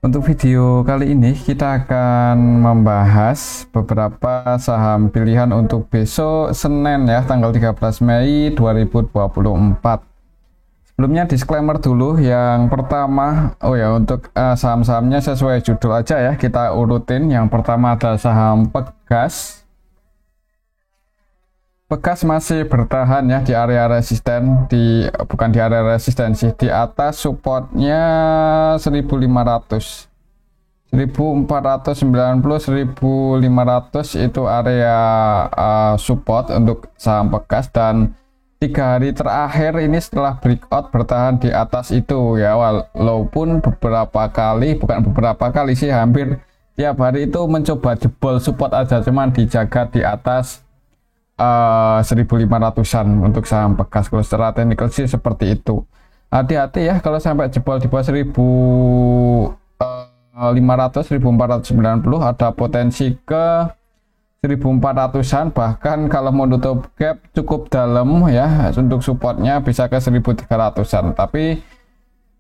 Untuk video kali ini kita akan membahas beberapa saham pilihan untuk besok Senin ya, tanggal 13 Mei 2024. Sebelumnya disclaimer dulu, yang pertama untuk saham-sahamnya sesuai judul aja ya, kita urutin. Yang pertama ada saham Pegas. Pegas masih bertahan ya di area resisten, bukan di area resistensi, di atas supportnya 1500, 1490, 1500 itu area support untuk saham Pegas. Dan 3 hari terakhir ini setelah breakout bertahan di atas itu ya, walaupun hampir tiap hari itu mencoba jebol support aja, cuman dijaga di atas 1500-an untuk saham Pegas. Kalau secara teknikal sih seperti itu. Hati-hati ya kalau sampai jebol di bawah 1500, 1490 ada potensi ke 1400-an, bahkan kalau mau tutup gap cukup dalam ya, untuk supportnya bisa ke 1300-an. Tapi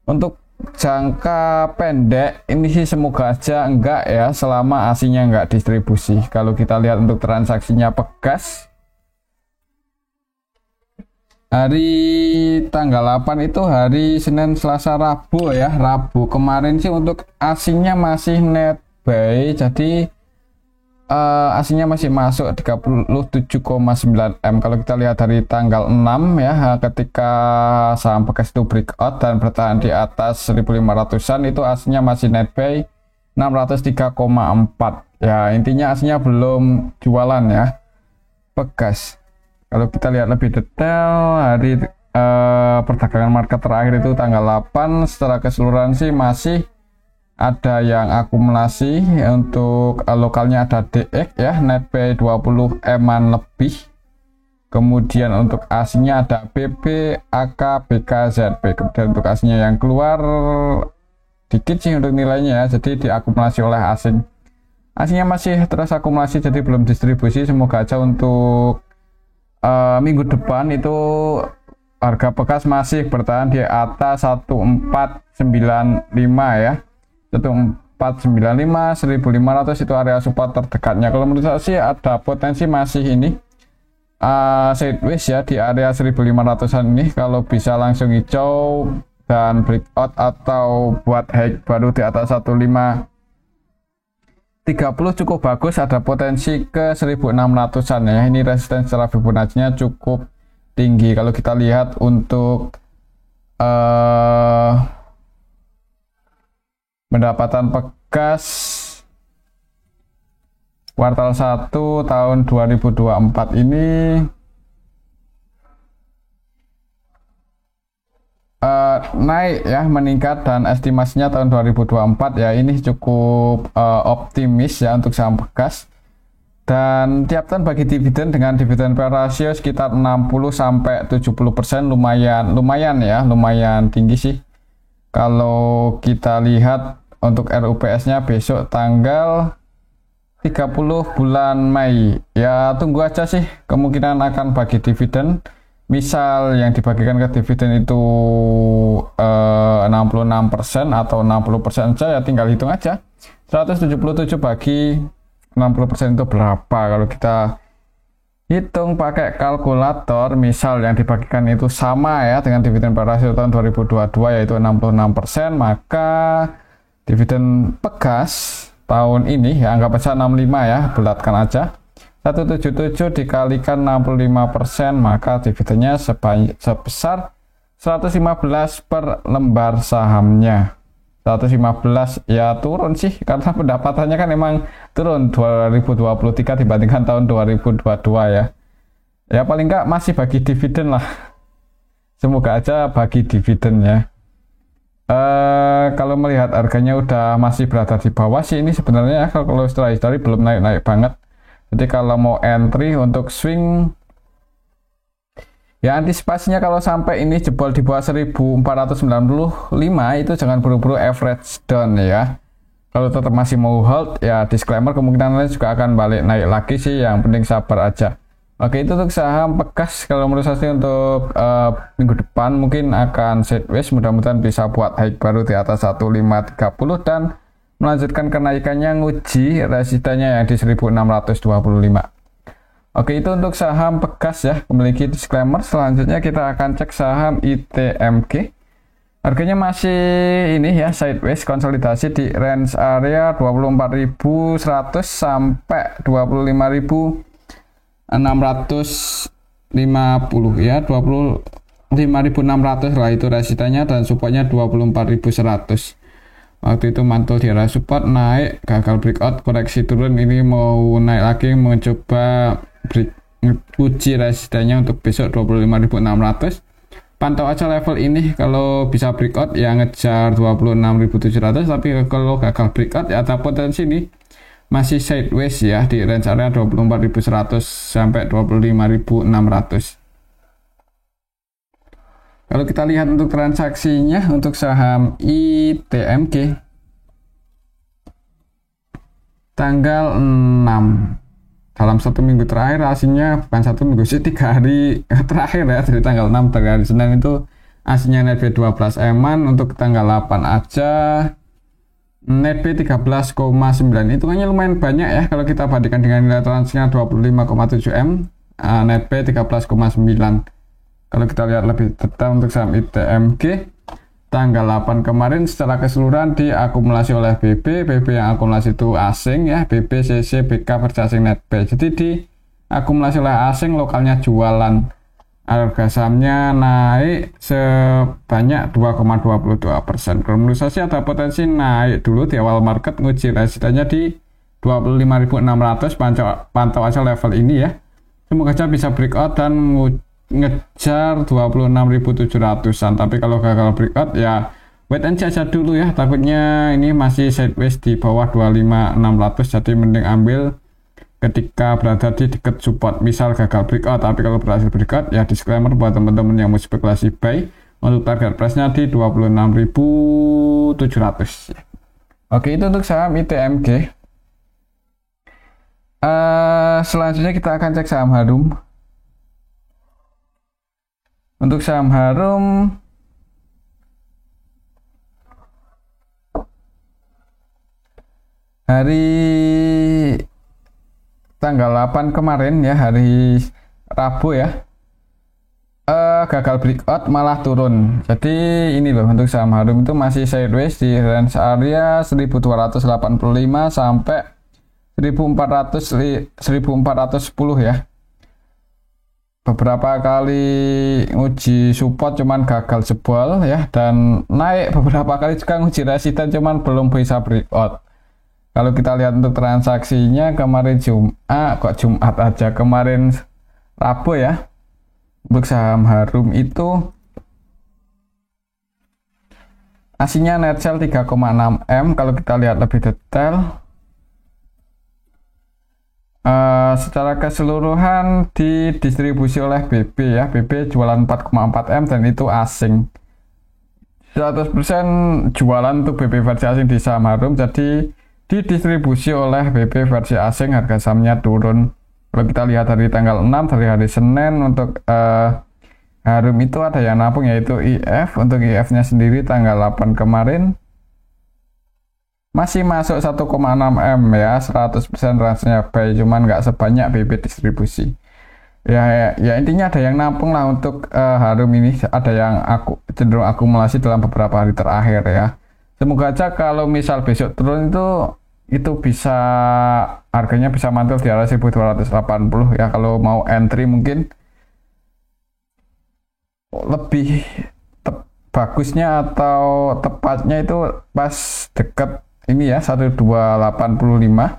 untuk jangka pendek ini sih semoga aja enggak ya, selama asinya enggak distribusi. Kalau kita lihat untuk transaksinya Pegas hari tanggal 8 itu hari Senin, Selasa, Rabu ya. Rabu kemarin sih untuk asingnya masih net buy, jadi asingnya masih masuk 37,9 M. Kalau kita lihat dari tanggal 6 ya, ketika saham Pegas itu breakout dan bertahan di atas 1500-an, itu asingnya masih net buy 603,4 ya. Intinya asingnya belum jualan ya Pegas. Kalau kita lihat lebih detail hari perdagangan market terakhir itu tanggal 8, secara keseluruhan sih masih ada yang akumulasi. Untuk lokalnya ada DX ya, net buy 20 M-an lebih. Kemudian untuk asingnya ada BB, AK, BK, ZB. Kemudian untuk asingnya yang keluar dikit sih untuk nilainya ya, jadi diakumulasi oleh asing. Asingnya masih terus akumulasi, jadi belum distribusi. Semoga aja untuk minggu depan itu harga Pegas masih bertahan di atas 1495 ya, 1495, 1500 itu area support terdekatnya. Kalau menurut saya sih ada potensi masih ini sideways ya di area 1500-an ini. Kalau bisa langsung hijau dan breakout atau buat high baru di atas 1530 cukup bagus, ada potensi ke 1600-an ya. Ini resisten secara Fibonacci-nya cukup tinggi. Kalau kita lihat untuk pendapatan Pegas kuartal 1 tahun 2024 ini naik ya, meningkat, dan estimasinya tahun 2024 ya ini cukup optimis ya untuk saham Pegas. Dan tiap tahun bagi dividen dengan dividen per rasio sekitar 60-70%, lumayan tinggi sih. Kalau kita lihat untuk RUPS-nya besok tanggal 30 bulan Mei ya, tunggu aja sih, kemungkinan akan bagi dividen. Misal yang dibagikan ke dividen itu 66% atau 60% saja, ya tinggal hitung aja 177 bagi 60% itu berapa. Kalau kita hitung pakai kalkulator, misal yang dibagikan itu sama ya dengan dividen per rasio tahun 2022 yaitu 66%, maka dividen Pegas tahun ini ya anggap aja 65 ya, bulatkan aja 177 dikalikan 65%, maka dividennya sebesar 115 per lembar sahamnya. 115 ya turun sih, karena pendapatannya kan emang turun 2023 dibandingkan tahun 2022 ya. Ya paling enggak masih bagi dividen lah. Semoga aja bagi dividen ya. Kalau melihat harganya udah masih berada di bawah sih ini sebenarnya ya, kalau setelah histori belum naik-naik banget. Jadi kalau mau entry untuk swing ya, antisipasinya kalau sampai ini jebol di bawah 1495 itu jangan buru-buru average down ya. Kalau tetap masih mau hold ya, disclaimer kemungkinan juga akan balik naik lagi sih, yang penting sabar aja. Oke, itu untuk saham Pegas. Kalau menurut saya untuk minggu depan mungkin akan sideways, mudah-mudahan bisa buat high baru di atas 1530 dan melanjutkan kenaikannya, nguji resistennya yang di 1625. Oke, itu untuk saham Pegas ya, memiliki disclaimer. Selanjutnya kita akan cek saham ITMG. Harganya masih ini ya, sideways, konsolidasi di range area 24.100 sampai 25.650 ya, 25.600 lah itu resistennya, dan supportnya 24.100. Waktu itu mantul di area support, naik, gagal breakout, koreksi turun, ini mau naik lagi, mencoba uji resistennya untuk besok 25.600. Pantau aja level ini, kalau bisa breakout ya ngejar 26.700, tapi kalau gagal breakout ya ada potensi ini masih sideways ya di range area 24.100 sampai 25.600. Kalau kita lihat untuk transaksinya, untuk saham ITMG tanggal 6 dalam 1 minggu terakhir, hasilnya bukan 1 minggu sih, 3 hari terakhir ya, dari tanggal 6 dari hari Senin itu hasilnya net B 12 eman. Untuk tanggal 8 aja net B 13,9, hitungannya lumayan banyak ya kalau kita bandingkan dengan nilai transaksinya 25,7 M, net B 13,9. Kalau kita lihat lebih detail untuk saham ITMG tanggal 8 kemarin, secara keseluruhan diakumulasi oleh BB yang akumulasi itu asing ya, BB, CC, BK versi asing, net B. Jadi diakumulasi oleh asing, lokalnya jualan. Harga sahamnya naik sebanyak 2,22%. Kalau menurut saya sih ada potensi naik dulu di awal market, nguji resistennya di 25.600, pantau aja level ini ya. Semoga saja bisa breakout dan ngejar 26.700-an, tapi kalau gagal breakout ya wait and see aja dulu ya, takutnya ini masih sideways di bawah 25.600, jadi mending ambil ketika berada di dekat support, misal gagal breakout. Tapi kalau berhasil breakout ya disclaimer buat teman-teman yang mau spekulasi buy, untuk target price-nya di 26.700. Oke, itu untuk saham ITMG. Selanjutnya kita akan cek saham Harum. Untuk saham Harum hari tanggal 8 kemarin ya, hari Rabu ya, gagal breakout malah turun. Jadi ini loh, untuk saham Harum itu masih sideways di range area 1285 sampai 1410 ya. Beberapa kali uji support cuman gagal jebol ya, dan naik beberapa kali juga uji resisten cuman belum bisa breakout. Kalau kita lihat untuk transaksinya kemarin Jumat aja, kemarin Rabu ya, untuk saham Harum itu hasilnya net sell 3,6 M. Kalau kita lihat lebih detail, secara keseluruhan didistribusi oleh BB ya, BB jualan 4,4 M dan itu asing. 100% jualan untuk BB versi asing di saham Harum, jadi didistribusi oleh BB versi asing, harga sahamnya turun. Kalau kita lihat dari tanggal 6, dari hari Senin, untuk Harum itu ada yang nampung yaitu IF. Untuk IF-nya sendiri tanggal 8 kemarin masih masuk 1,6 M ya, 100% rasanya buy, cuman nggak sebanyak BB distribusi. Ya intinya ada yang nampung lah untuk Harum ini, ada yang cenderung akumulasi dalam beberapa hari terakhir ya. Semoga aja kalau misal besok turun itu bisa, harganya bisa mantul di area 1280 ya. Kalau mau entry mungkin lebih bagusnya atau tepatnya itu pas deket ini ya, 1285.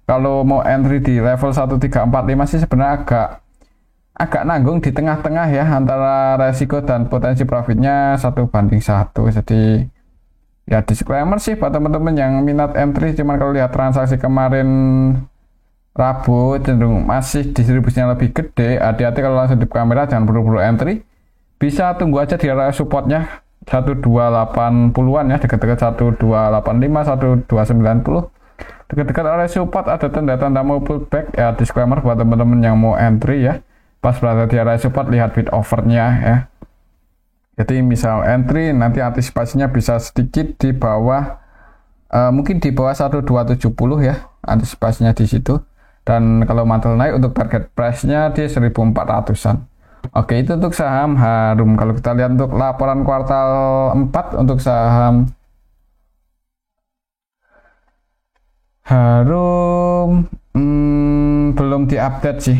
Kalau mau entry di level 1345 sih sebenarnya agak nanggung di tengah-tengah ya, antara resiko dan potensi profitnya 1:1. Jadi ya disclaimer sih buat teman-teman yang minat entry, cuman kalau lihat transaksi kemarin Rabu cenderung masih distribusinya lebih gede. Hati-hati kalau langsung di kamera, jangan buru-buru entry. Bisa tunggu aja di area supportnya 1280-an ya, dekat-dekat 1285, 1290. Dekat-dekat area support ada tanda-tanda mau pullback ya, disclaimer buat teman-teman yang mau entry ya. Pas berada di area support, lihat bid offernya ya. Jadi misal entry nanti antisipasinya bisa sedikit di bawah mungkin di bawah 1270 ya antisipasinya di situ. Dan kalau mantul naik untuk target price-nya di 1400-an. Oke, itu untuk saham Harum. Kalau kita lihat untuk laporan kuartal 4 untuk saham Harum belum diupdate sih.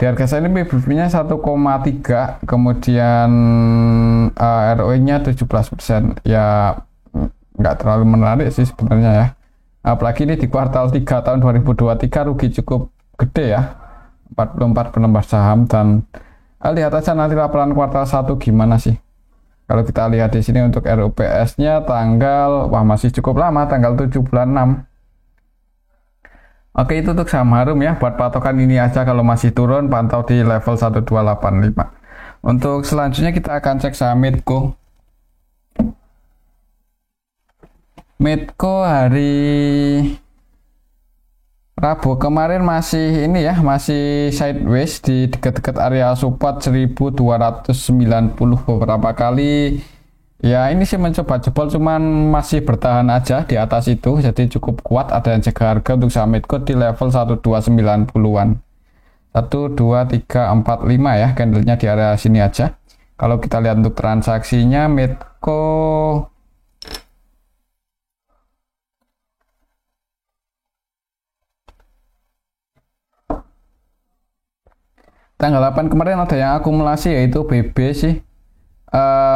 Di harga saya ini PBB-nya 1,3, kemudian ROE-nya 17%. Ya nggak terlalu menarik sih sebenarnya ya. Apalagi ini di kuartal 3 tahun 2023 rugi cukup gede ya. 44 penembar saham, dan lihat aja nanti laporan kuartal 1 gimana sih. Kalau kita lihat di sini untuk RUPS-nya tanggal, wah masih cukup lama, tanggal 7 bulan 6. Oke, itu untuk saham Harum ya. Buat patokan ini aja, kalau masih turun pantau di level 1285. Untuk selanjutnya kita akan cek saham Medco. Medco hari Rabu kemarin masih ini ya, masih sideways di dekat-dekat area support 1290 beberapa kali. Ya ini sih mencoba jebol, cuman masih bertahan aja di atas itu, jadi cukup kuat. Ada yang jaga harga untuk saham Medco di level 1290-an. 1 2 3 4 5 ya, candlenya di area sini aja. Kalau kita lihat untuk transaksinya Medco tanggal 8 kemarin ada yang akumulasi, yaitu BB sih.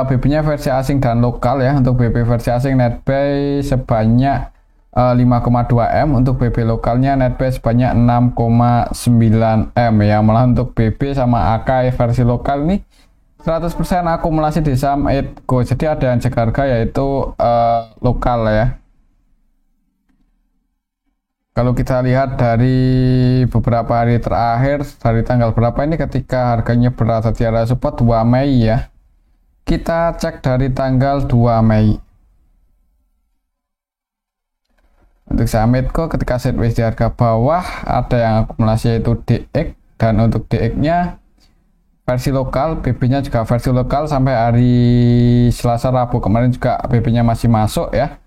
BB-nya versi asing dan lokal ya. Untuk BB versi asing net buy sebanyak 5,2 M. Untuk BB lokalnya net buy sebanyak 6,9 M ya. Malah untuk BB sama AK versi lokal nih 100% akumulasi di saham Medco. Jadi ada yang jaga harga, yaitu lokal ya. Kalau kita lihat dari beberapa hari terakhir, dari tanggal berapa ini ketika harganya berada di area support 2 Mei ya. Kita cek dari tanggal 2 Mei. Untuk saham Medco ketika sideways di harga bawah, ada yang akumulasi yaitu DX, dan untuk DX-nya versi lokal, BB-nya juga versi lokal. Sampai hari Selasa Rabu kemarin juga BB-nya masih masuk ya.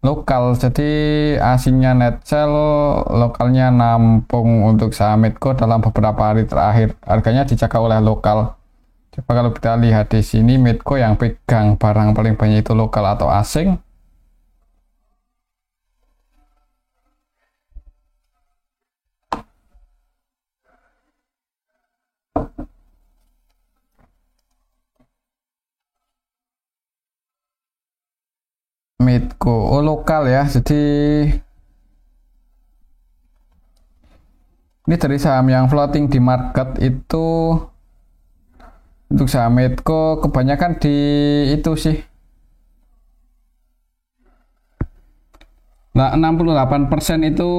Lokal, jadi asingnya net sell, lokalnya nampung untuk saham Medco dalam beberapa hari terakhir. Harganya dijaga oleh lokal. Coba kalau kita lihat di sini, Medco yang pegang barang paling banyak itu lokal atau asing. Medco, oh lokal ya. Jadi ini dari saham yang floating di market itu, untuk saham Medco kebanyakan di itu sih. Nah, 68% itu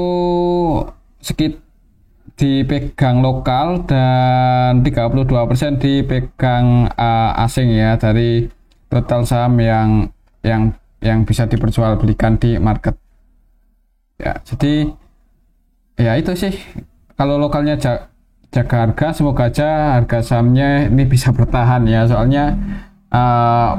dipegang lokal, dan 32% dipegang asing ya, dari total saham yang bisa diperjualbelikan di market. Ya, jadi ya itu sih. Kalau lokalnya jaga harga, semoga aja harga sahamnya ini bisa bertahan ya, soalnya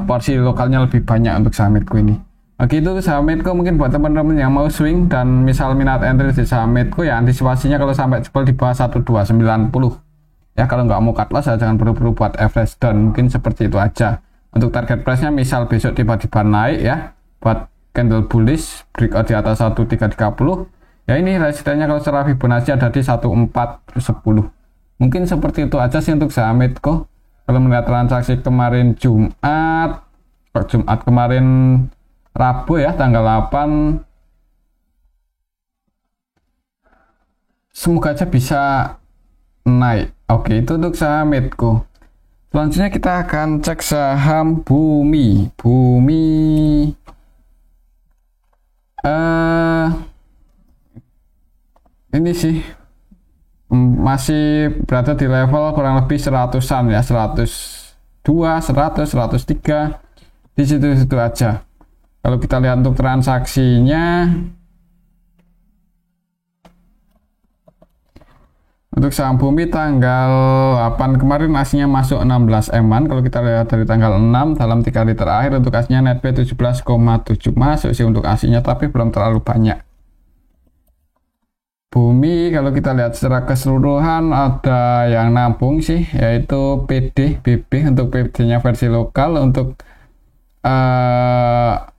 porsi lokalnya lebih banyak untuk saham Medco ini. Oke, itu saham Medco. Mungkin buat teman-teman yang mau swing dan misal minat entry di saham Medco, ya antisipasinya kalau sampai jebol di bawah 1290 ya. Kalau nggak mau cut loss ya jangan buru-buru buat average down, mungkin seperti itu aja. Untuk target price-nya misal besok tiba-tiba naik ya, buat candle bullish breakout di atas 1330 ya, ini resistennya kalau secara Fibonacci ada di 1410. Mungkin seperti itu aja sih untuk saham Medco. Kalau melihat transaksi kemarin Jumat kemarin Rabu ya tanggal 8, semoga aja bisa naik. Oke, itu untuk saham Medco. Selanjutnya kita akan cek saham Bumi. Ini sih masih berada di level kurang lebih 100-an ya, 102, 100, 103 di situ-situ aja. Kalau kita lihat untuk transaksinya, Untuk saham Bumi tanggal 8 kemarin aslinya masuk 16 eman. Kalau kita lihat dari tanggal 6 dalam 3 hari terakhir untuk aslinya net B 17,7 masuk sih untuk aslinya, tapi belum terlalu banyak. Bumi kalau kita lihat secara keseluruhan ada yang nampung sih, yaitu PD, BB untuk PD-nya versi lokal, untuk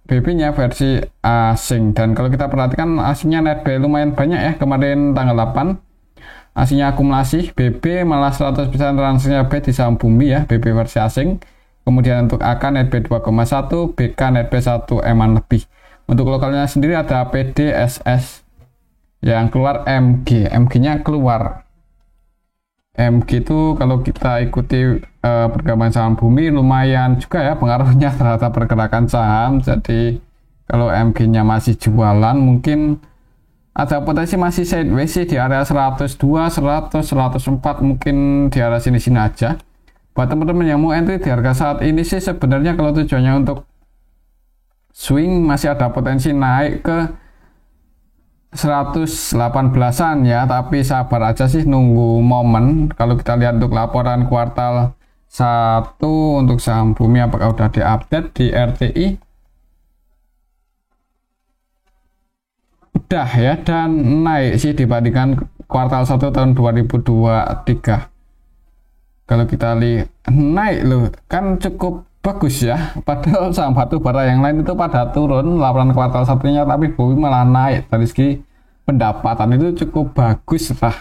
BB-nya versi asing. Dan kalau kita perhatikan aslinya net B lumayan banyak ya, kemarin tanggal 8 aslinya akumulasi BB malah 100% transaksinya B di saham Bumi ya, BB versi asing. Kemudian untuk AK net B 2,1, BK net B 1 eman lebih. Untuk lokalnya sendiri ada PD, SS, yang keluar MG, MG-nya keluar. MG itu kalau kita ikuti pergabungan saham Bumi lumayan juga ya pengaruhnya terhadap pergerakan saham. Jadi kalau MG-nya masih jualan mungkin ada potensi masih sideways sih di area 102, 100, 104, mungkin di area sini-sini aja. Buat teman-teman yang mau entry di harga saat ini sih sebenarnya kalau tujuannya untuk swing masih ada potensi naik ke 118-an ya, tapi sabar aja sih nunggu momen. Kalau kita lihat untuk laporan kuartal 1 untuk saham Bumi apakah udah diupdate di RTI? Udah ya, dan naik sih dibandingkan kuartal 1 tahun 2023. Kalau kita lihat naik loh, kan cukup bagus ya. Padahal saham batu bara yang lain itu pada turun laporan kuartal satunya, tapi Bumi malah naik. Dari segi pendapatan itu cukup bagus lah,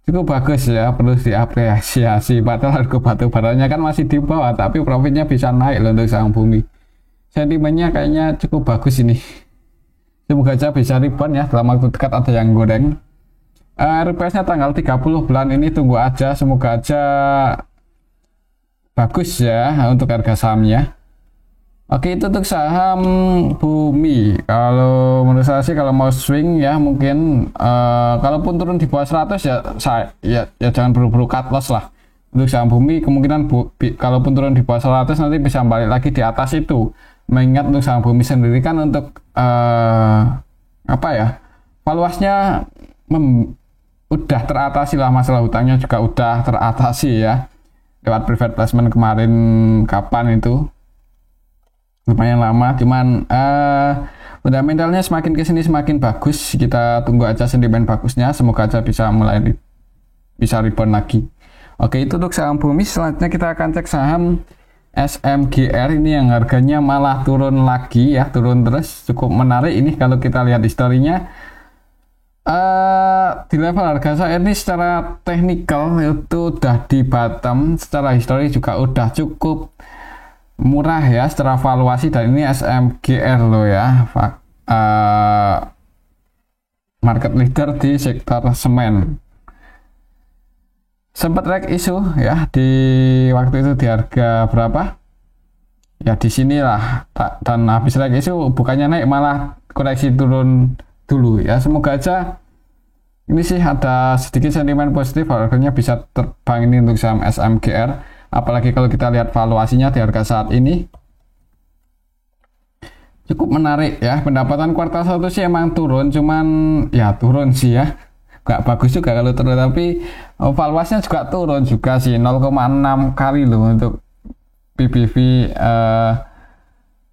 cukup bagus ya, perlu diapresiasi. Padahal harga batu baranya kan masih di bawah, tapi profitnya bisa naik loh untuk saham Bumi. Sentimennya kayaknya cukup bagus ini. Semoga aja bisa rebound ya, dalam waktu dekat ada yang goreng. Requestnya tanggal 30 bulan ini, tunggu aja, semoga aja bagus ya untuk harga sahamnya. Oke, itu untuk saham Bumi. Kalau menurut saya sih kalau mau swing ya mungkin kalaupun turun di bawah 100 ya jangan buru-buru cut loss lah. Untuk saham Bumi kemungkinan kalaupun turun di bawah 100 nanti bisa balik lagi di atas itu. Mengingat untuk saham Bumi sendiri kan untuk apa ya, valuasinya udah teratasi lah, masalah hutangnya juga udah teratasi ya lewat private placement kemarin, kapan itu lumayan lama. Cuman fundamentalnya semakin kesini semakin bagus. Kita tunggu aja sentimen bagusnya, semoga aja bisa mulai bisa rebound lagi. Oke, itu untuk saham Bumi. Selanjutnya kita akan cek saham SMGR ini yang harganya malah turun lagi ya, turun terus, cukup menarik ini kalau kita lihat historinya. Di level harga saat ini secara teknikal itu udah di bottom, secara histori juga udah cukup murah ya secara valuasi, dan ini SMGR loh ya, market leader di sektor semen. Sempat rek isu ya di waktu itu di harga berapa ya, di sinilah, dan habis rek isu bukannya naik malah koreksi turun dulu ya. Semoga aja ini sih ada sedikit sentimen positif, harganya bisa terbang ini untuk saham SMGR. Apalagi kalau kita lihat valuasinya di harga saat ini cukup menarik ya. Pendapatan kuartal 1 sih emang turun, cuman ya turun sih ya, gak bagus juga kalau turun, tapi valuasinya juga turun juga sih, 0,6 kali loh untuk PBV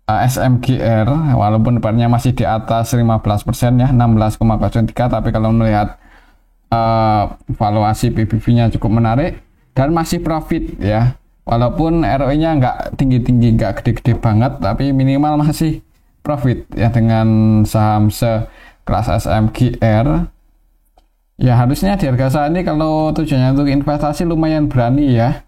SMGR, walaupun depannya masih di atas 15% ya, 16,03, tapi kalau melihat valuasi PBV-nya cukup menarik dan masih profit ya, walaupun ROE-nya nggak tinggi-tinggi, nggak gede-gede banget, tapi minimal masih profit ya dengan saham sekelas SMGR. Ya harusnya di harga saat ini kalau tujuannya untuk investasi lumayan berani ya,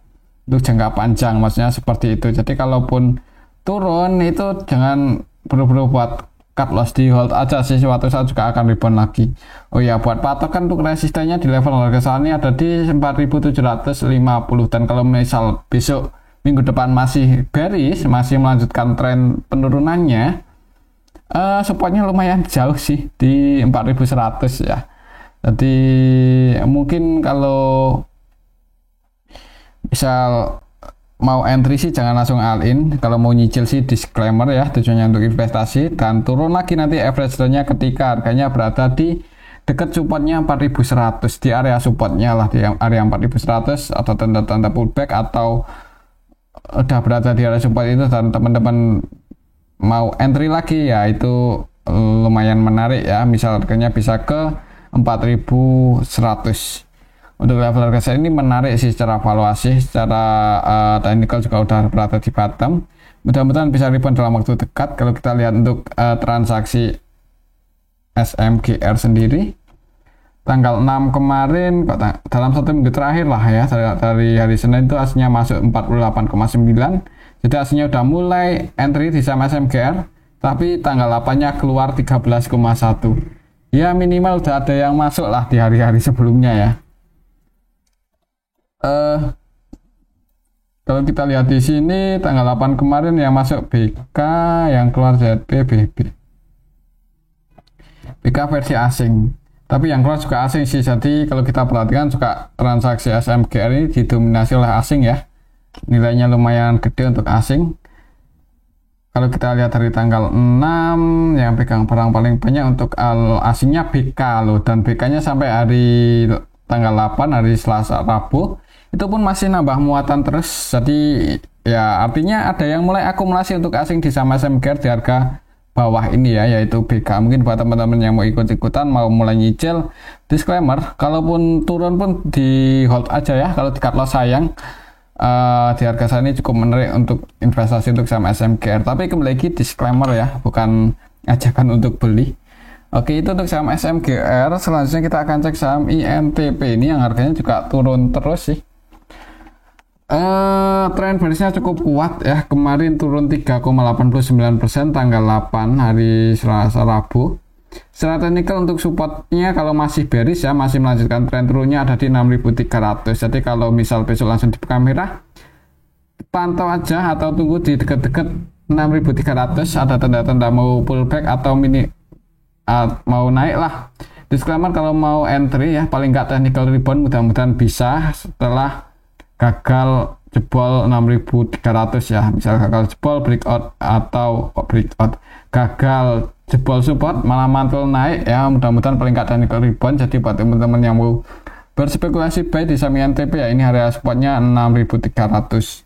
untuk jangka panjang maksudnya seperti itu. Jadi kalaupun turun itu jangan buru-buru buat cut loss, di hold aja sih, suatu saat juga akan rebound lagi. Oh ya, buat patokan untuk resistennya di level harga saat ini ada di 4.750, dan kalau misal besok minggu depan masih bearish, masih melanjutkan tren penurunannya, supportnya lumayan jauh sih di 4.100 ya. Jadi mungkin kalau misal mau entry sih jangan langsung all in, kalau mau nyicil sih disclaimer ya, tujuannya untuk investasi, dan turun lagi nanti average nya ketika harganya berada di deket supportnya 4100, di area supportnya lah, di area 4100 atau tanda-tanda pullback, atau udah berada di area support itu dan teman-teman mau entry lagi, ya itu lumayan menarik ya. Misal harganya bisa ke 4100. Untuk level harga ini menarik sih secara valuasi, secara technical juga udah berada di bottom. Mudah-mudahan bisa rebound dalam waktu dekat. Kalau kita lihat untuk transaksi SMGR sendiri, tanggal 6 kemarin, dalam 1 minggu terakhir lah ya, dari hari Senin itu aslinya masuk 48,9. Jadi aslinya udah mulai entry di saham SMGR, tapi tanggal 8-nya keluar 13,1. Ya minimal udah ada yang masuk lah di hari-hari sebelumnya ya. Kalau kita lihat di sini tanggal 8 kemarin yang masuk BK, yang keluar ZPBB. BK versi asing. Tapi yang keluar juga asing sih. Jadi kalau kita perhatikan juga transaksi SMGR ini didominasi oleh asing ya. Nilainya lumayan gede untuk asing. Kalau kita lihat dari tanggal 6 yang pegang barang paling banyak untuk asingnya BK loh, dan BK-nya sampai hari tanggal 8 hari Selasa Rabu itu pun masih nambah muatan terus. Jadi ya artinya ada yang mulai akumulasi untuk asing di saham SMGR di harga bawah ini ya, yaitu BK. Mungkin buat teman-teman yang mau ikut-ikutan, mau mulai nyicil, disclaimer, kalaupun turun pun di hold aja ya, kalau di cut loss sayang. Di harga saat ini cukup menarik untuk investasi untuk saham SMGR, tapi kembali lagi disclaimer ya, bukan ajakan untuk beli. Oke, itu untuk saham SMGR. Selanjutnya kita akan cek saham INTP ini yang harganya juga turun terus sih. Trend bearish-nya cukup kuat ya. Kemarin turun 3,89% tanggal 8 hari Selasa Rabu. Secara teknikal untuk supportnya kalau masih bearish ya, masih melanjutkan tren turunnya ada di 6.300. Jadi kalau misal besok langsung dibuka merah, pantau aja atau tunggu di dekat-dekat 6.300, ada tanda-tanda mau pullback atau mau naik lah. Disclaimer, kalau mau entry ya paling nggak technical rebound mudah-mudahan bisa setelah gagal jebol 6.300 ya. Misal gagal jebol breakout atau breakout, gagal jebol support malah mantul naik ya, mudah-mudahan paling nggak technical rebound. Jadi buat teman-teman yang mau berspekulasi buy di saham INTP ya, ini area supportnya 6.300.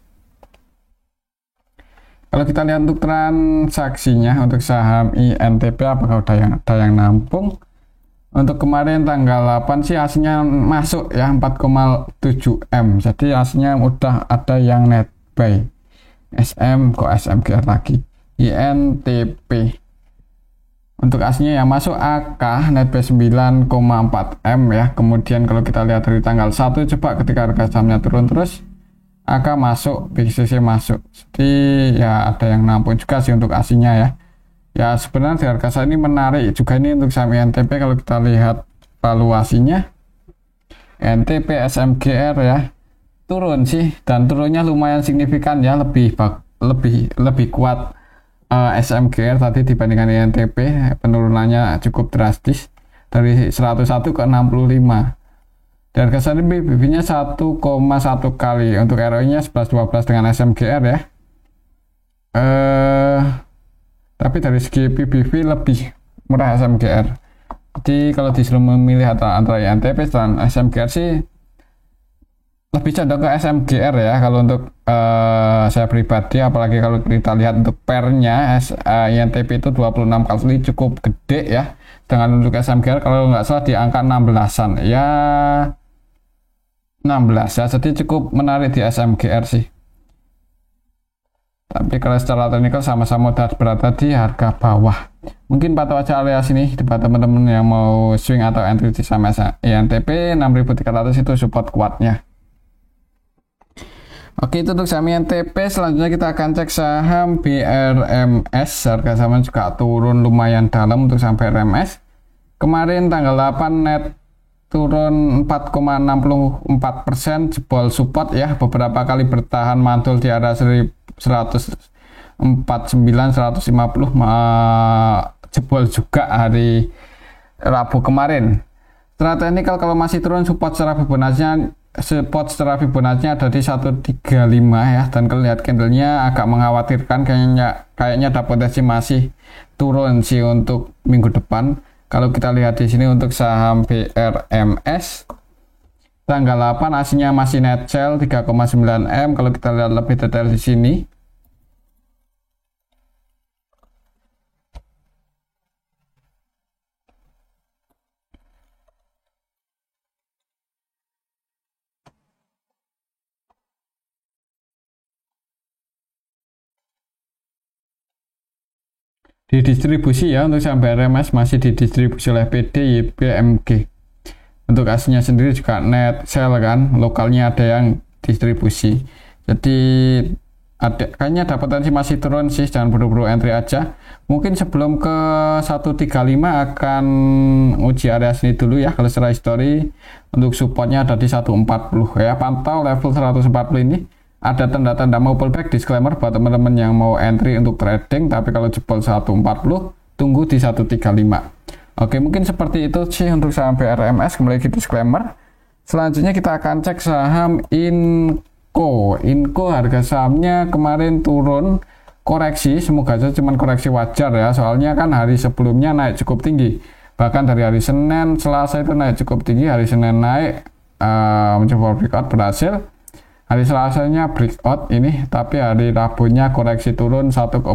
Kalau kita lihat untuk transaksinya untuk saham INTP, apakah ada yang nampung? Untuk kemarin tanggal 8 sih aslinya masuk ya 4,7 M. Jadi aslinya udah ada yang net buy. SMGR lagi. INTP. Untuk aslinya yang masuk AK net buy 9,4 M ya. Kemudian kalau kita lihat dari tanggal 1, coba ketika harga sahamnya turun terus, AK masuk, BCC masuk. Jadi ya ada yang nampung juga sih untuk aslinya ya. Ya sebenarnya di harga saat ini menarik juga ini untuk saham INTP. Kalau kita lihat valuasinya, INTP SMGR ya turun sih, dan turunnya lumayan signifikan ya, lebih kuat SMGR tadi dibandingkan INTP. Penurunannya cukup drastis dari 101 ke 65. Dan harga saat ini BB-nya 1,1 kali, untuk ROI-nya 11-12 dengan SMGR ya. Tapi dari segi PBV lebih murah SMGR. Jadi kalau disuruh memilih antara INTP dan SMGR sih lebih condong ke SMGR ya. Kalau untuk saya pribadi, apalagi kalau kita lihat untuk pairnya INTP itu 26 kali cukup gede ya. Dengan untuk SMGR kalau nggak salah di angka 16-an ya, 16 ya. Jadi cukup menarik di SMGR sih. Tapi kalau secara teknikal sama-sama udah berada di harga bawah. Mungkin patuh aja alias ini buat teman-teman yang mau swing atau entry di saham INTP 6.300 itu support kuatnya. Oke, itu untuk saham INTP. Selanjutnya kita akan cek saham BRMS. Harga saham juga turun lumayan dalam untuk saham BRMS. Kemarin tanggal 8 net turun 4,64%, jebol support ya, beberapa kali bertahan mantul di area 149 150, jebol juga hari Rabu kemarin. Secara teknikal kalau masih turun, support secara Fibonacci ada di 135 ya, dan kalau lihat candlenya agak mengkhawatirkan, kayaknya ada potensi masih turun sih untuk minggu depan. Kalau kita lihat di sini untuk saham BRMS tanggal 8 aslinya masih net sell 3,9 M. Kalau kita lihat lebih detail di sini, didistribusi ya, untuk saham BRMS masih didistribusi oleh PD, YB, MG. Untuk aslinya sendiri juga net sell kan, lokalnya ada yang distribusi. Jadi kayaknya ada potensi masih turun sih, jangan buru-buru entry aja. Mungkin sebelum ke 135 akan uji area sini dulu ya. Kalau secara history untuk supportnya ada di 140 ya, pantau level 140 ini. Ada tanda-tanda mau pullback, disclaimer buat teman-teman yang mau entry untuk trading, tapi kalau jebol 140 tunggu di 135. Oke, mungkin seperti itu sih untuk saham BRMS. Kembali ke disclaimer. Selanjutnya kita akan cek saham Inco. Inco harga sahamnya kemarin turun, koreksi, semoga saja cuman koreksi wajar ya, soalnya kan hari sebelumnya naik cukup tinggi. Bahkan dari hari Senin, Selasa itu naik cukup tinggi. Hari Senin naik mencoba breakout, berhasil. Hari Selasanya breakout ini, tapi hari Rabunya koreksi turun 1,51%.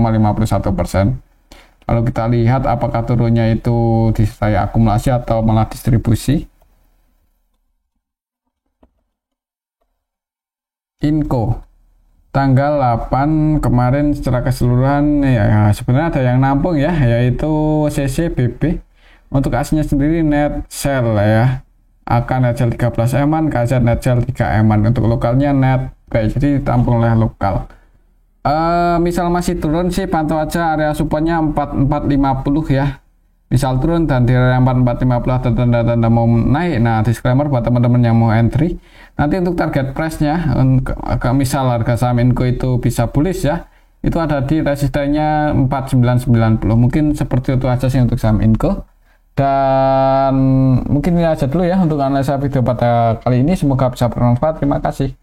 Kalau kita lihat apakah turunnya itu disertai akumulasi atau malah distribusi. Inco tanggal 8 kemarin secara keseluruhan ya sebenarnya ada yang nampung ya, yaitu CCBB. Untuk aslinya sendiri net sell ya, akan net sell 13 eman, KZ net sell 3 eman. Untuk lokalnya net buy, jadi ditampung oleh lokal. Misal masih turun sih, pantau aja area supportnya 4450 ya. Misal turun dan di area 4450 ada tanda-tanda mau naik. Nah, disclaimer buat teman-teman yang mau entry. Nanti untuk target price-nya, misal harga saham Inco itu bisa bullish ya, itu ada di resistennya 4990. Mungkin seperti itu aja sih untuk saham Inco. Dan mungkin ini aja dulu ya untuk analisa video pada kali ini. Semoga bisa bermanfaat. Terima kasih.